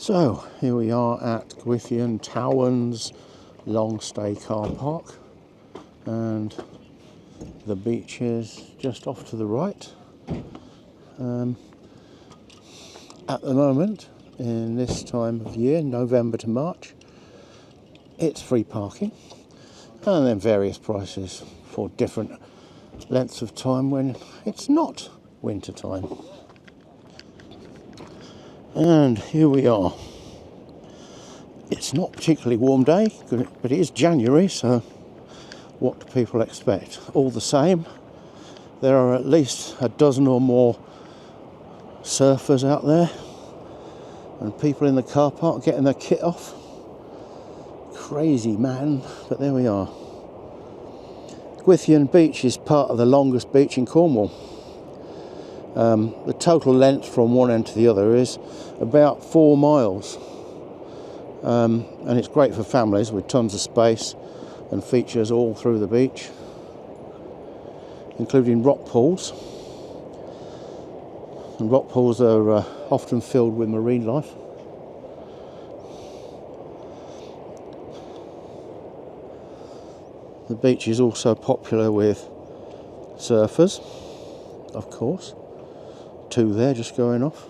So here we are at Gwithian Towans long stay car park, and the beach is just off to the right. At the moment, in this time of year, November to March, it's free parking, and then various prices for different lengths of time when it's not winter time. And here we are. It's not a particularly warm day, but it is January, so what do people expect? All the same, there are at least a dozen or more surfers out there, and people in the car park getting their kit off. Crazy, man, but there we are. Gwithian Beach is part of the longest beach in Cornwall. The total length from one end to the other is about 4 miles, and it's great for families with tons of space and features all through the beach, including rock pools. And rock pools are often filled with marine life. The beach is also popular with surfers, of course. 2 there just going off.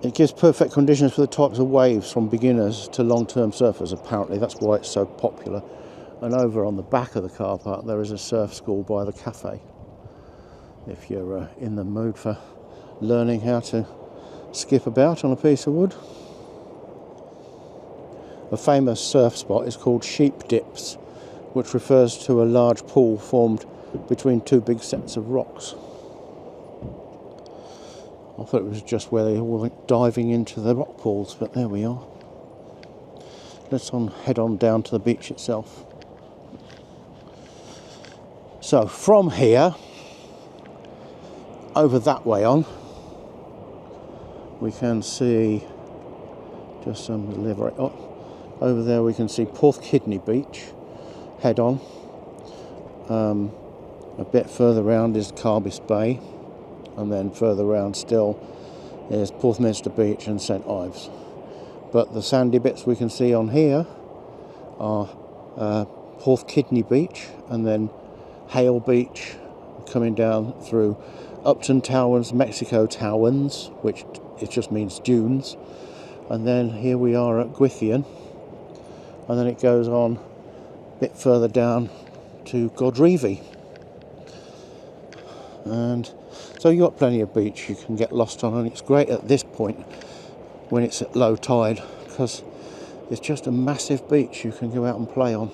It gives perfect conditions for the types of waves from beginners to long-term surfers, apparently. That's why it's so popular. And over on the back of the car park there is a surf school by the cafe, if you're in the mood for learning how to skip about on a piece of wood. A famous surf spot is called Sheep Dips, which refers to a large pool formed between 2 big sets of rocks. I thought it was just where they all went diving into the rock pools, but there we are. Let's head on down to the beach itself. So from here, over that way on, we can see just some delivery. Over there we can see Gwithian Beach, head on. A bit further round is Carbis Bay, and then further round still is Porthminster Beach and St Ives. But the sandy bits we can see on here are Gwithian Beach, and then Hale Beach coming down through Upton Towans, Mexico Towans, which it just means dunes. And then here we are at Gwithian, and then it goes on a bit further down to Godrevy. And so you've got plenty of beach you can get lost on, and it's great at this point when it's at low tide, because it's just a massive beach you can go out and play on.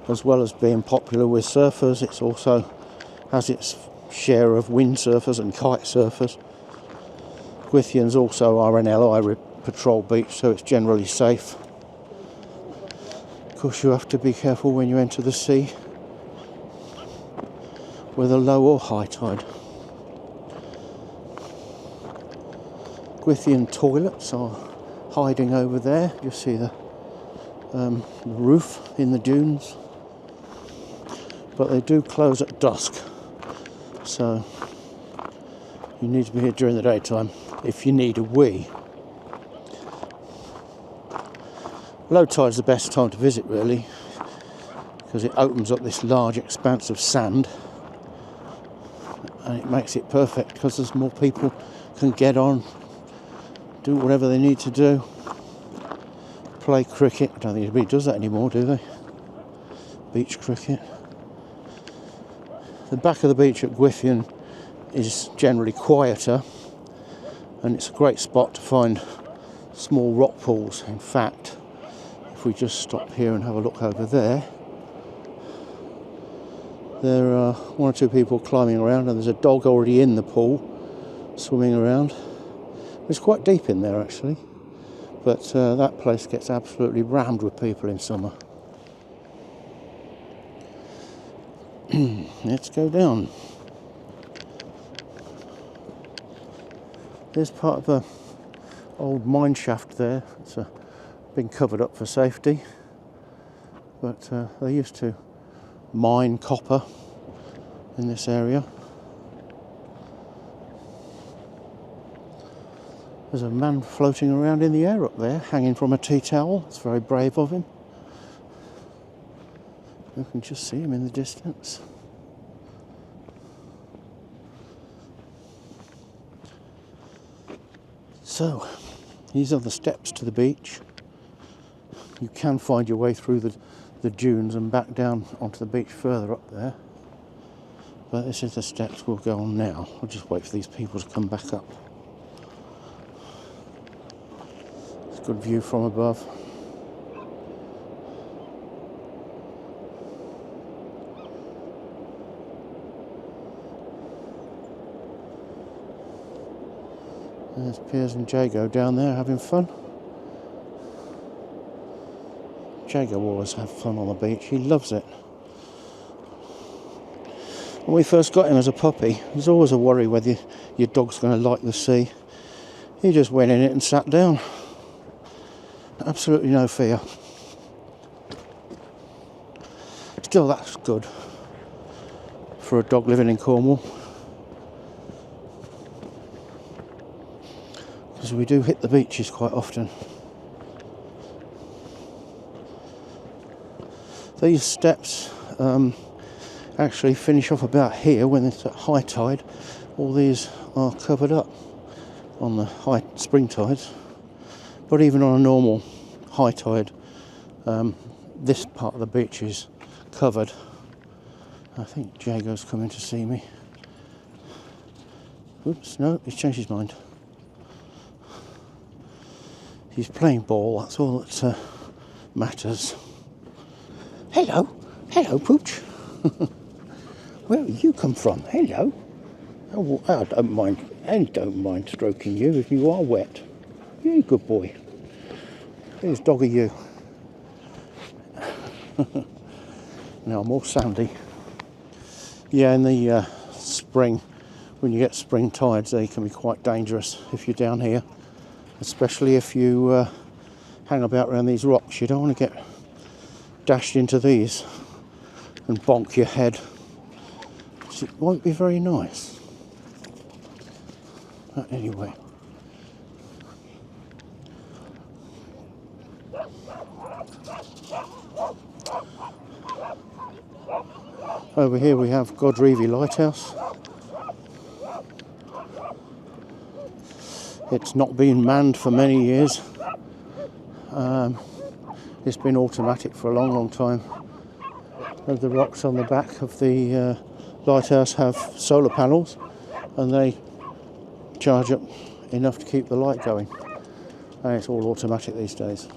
As well as being popular with surfers, it also has its share of windsurfers and kite surfers. Gwithian's also RNLI patrol beach, so it's generally safe. Of course, you have to be careful when you enter the sea with a low or high tide. Gwithian toilets are hiding over there. You see the roof in the dunes, but they do close at dusk, so you need to be here during the daytime if you need a wee. Low tide's the best time to visit, really, because it opens up this large expanse of sand, and it makes it perfect because there's more people can get on, do whatever they need to do, play cricket. I don't think anybody does that anymore, do they? Beach cricket. The back of the beach at Gwithian is generally quieter, and it's a great spot to find small rock pools. In fact, if we just stop here and have a look over there, there are 1 or 2 people climbing around, and there's a dog already in the pool swimming around. It's quite deep in there actually, but that place gets absolutely rammed with people in summer. Let's go down. There's part of a old mine shaft there. It's been covered up for safety, but they used to mine copper in this area. There's a man floating around in the air up there, hanging from a tea towel. It's very brave of him. You can just see him in the distance. So, these are the steps to the beach. You can find your way through the dunes and back down onto the beach further up there. But this is the steps we'll go on now. We'll just wait for these people to come back up. It's a good view from above. There's Piers and Jago down there having fun. Jago always have fun on the beach. He loves it. When we first got him as a puppy, there's always a worry whether your dog's going to like the sea. He just went in it and sat down. Absolutely no fear. Still, that's good for a dog living in Cornwall. Because we do hit the beaches quite often. These steps actually finish off about here when it's at high tide. All these are covered up on the high spring tides, but even on a normal high tide, this part of the beach is covered. I think Jago's coming to see me. Oops, no, he's changed his mind. He's playing ball, that's all that matters. Hello, Pooch. Where have you come from? Hello. Oh, I don't mind stroking you if you are wet. You're a good boy. Whose dog are you? Now more sandy. Yeah, in the spring, when you get spring tides, they can be quite dangerous if you're down here, especially if you hang about around these rocks. You don't want to get dashed into these and bonk your head. It won't be very nice. But anyway. Over here we have Gwithian Lighthouse. It's not been manned for many years. It's been automatic for a long time. The rocks on the back of the lighthouse have solar panels, and they charge up enough to keep the light going. And it's all automatic these days.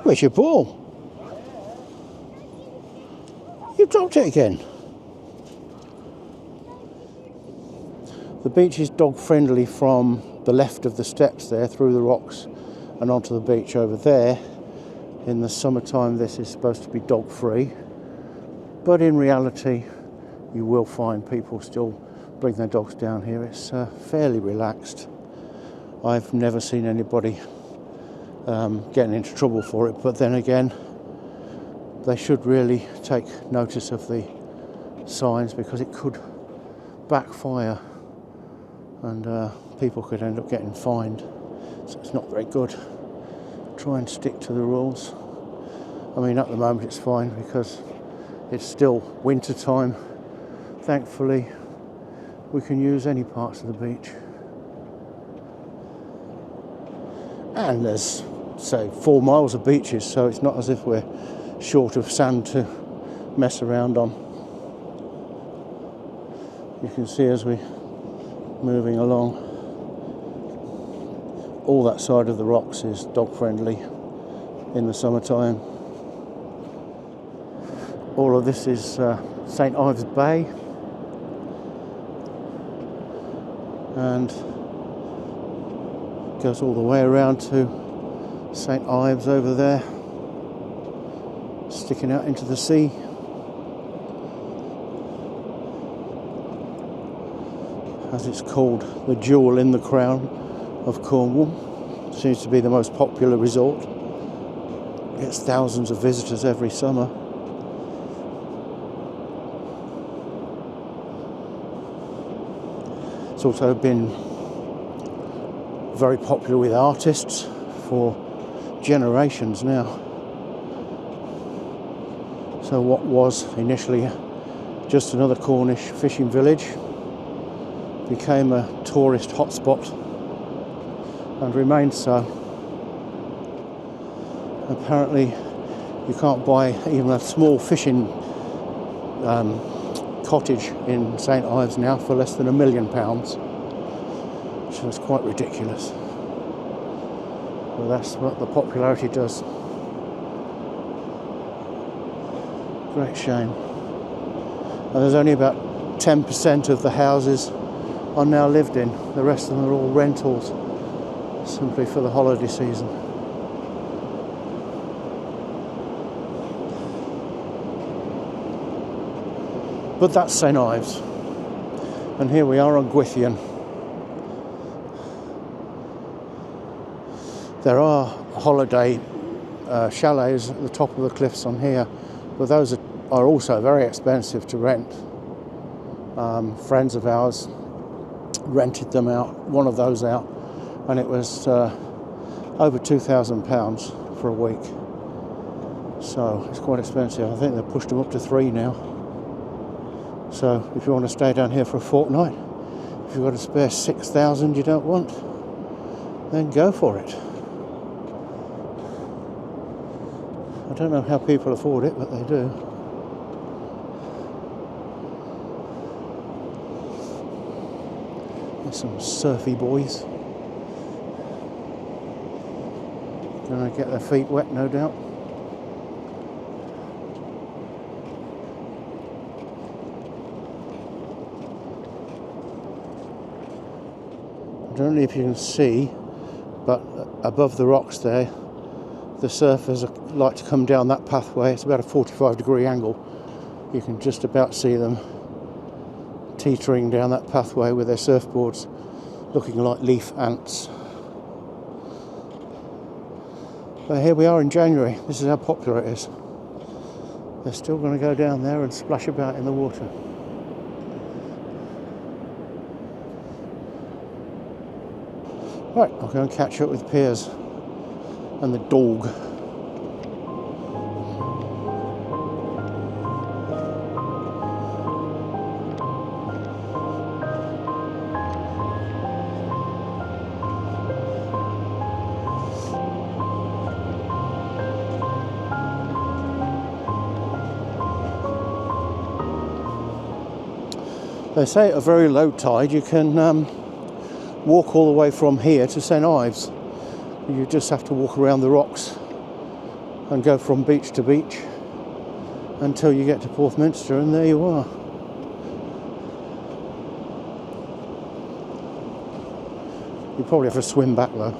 Where's your ball? You've dropped it again. The beach is dog friendly from the left of the steps there through the rocks and onto the beach over there. In the summertime this is supposed to be dog free, but in reality you will find people still bring their dogs down here. It's fairly relaxed. I've never seen anybody getting into trouble for it, but then again they should really take notice of the signs, because it could backfire and people could end up getting fined. So it's not very good. Try and stick to the rules. I mean, at the moment it's fine because it's still winter time. Thankfully we can use any parts of the beach, and there's, say, 4 miles of beaches, so it's not as if we're short of sand to mess around on. You can see as we're moving along, all that side of the rocks is dog friendly in the summertime. All of this is St. Ives Bay, and goes all the way around to St. Ives over there, sticking out into the sea. As it's called, the jewel in the crown of Cornwall. Seems to be the most popular resort. Gets thousands of visitors every summer. It's also been very popular with artists for generations now. So what was initially just another Cornish fishing village became a tourist hotspot and remains so. Apparently you can't buy even a small fishing cottage in St Ives now for less than £1 million, so it's quite ridiculous. Well, that's what the popularity does. Great shame. And there's only about 10% of the houses are now lived in. The rest of them are all rentals, simply for the holiday season. But that's St Ives. And here we are on Gwithian. There are holiday chalets at the top of the cliffs on here, but those are also very expensive to rent. Friends of ours rented them out, one of those out, and it was over £2,000 for a week. So it's quite expensive. I think they've pushed them up to 3 now. So if you want to stay down here for a fortnight, if you've got a spare 6,000 you don't want, then go for it. I don't know how people afford it, but they do. There's some surfy boys. Gonna get their feet wet, no doubt. I don't know if you can see, but above the rocks there, the surfers like to come down that pathway. It's about a 45-degree angle. You can just about see them teetering down that pathway with their surfboards, looking like leaf ants. But here we are in January. This is how popular it is. They're still going to go down there and splash about in the water. Right, I'll go and catch up with Piers and the dog. They say at a very low tide you can walk all the way from here to St Ives. You just have to walk around the rocks and go from beach to beach until you get to Porthminster, and there you are. You probably have to swim back though.